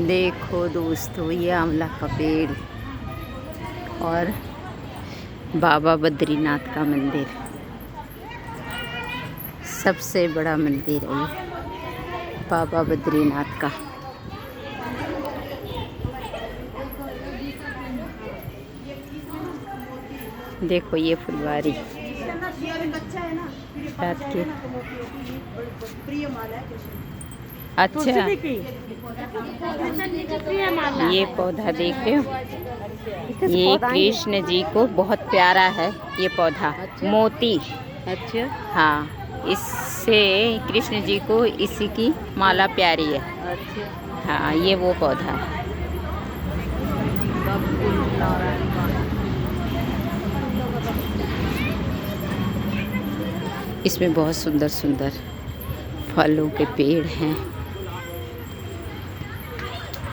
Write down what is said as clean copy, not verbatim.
देखो दोस्तों, ये आंवला का पेड़ और बाबा बद्रीनाथ का मंदिर, सबसे बड़ा मंदिर है ये बाबा बद्रीनाथ का। देखो ये फुलवारी रात के। अच्छा, ये पौधा देख रहे हो, ये कृष्ण जी को बहुत प्यारा है ये पौधा। अच्छा। मोती। अच्छा। हाँ, इससे कृष्ण जी को इसी की माला प्यारी है। अच्छा। हाँ, ये वो पौधा है। इसमें बहुत सुंदर सुंदर फलों के पेड़ हैं।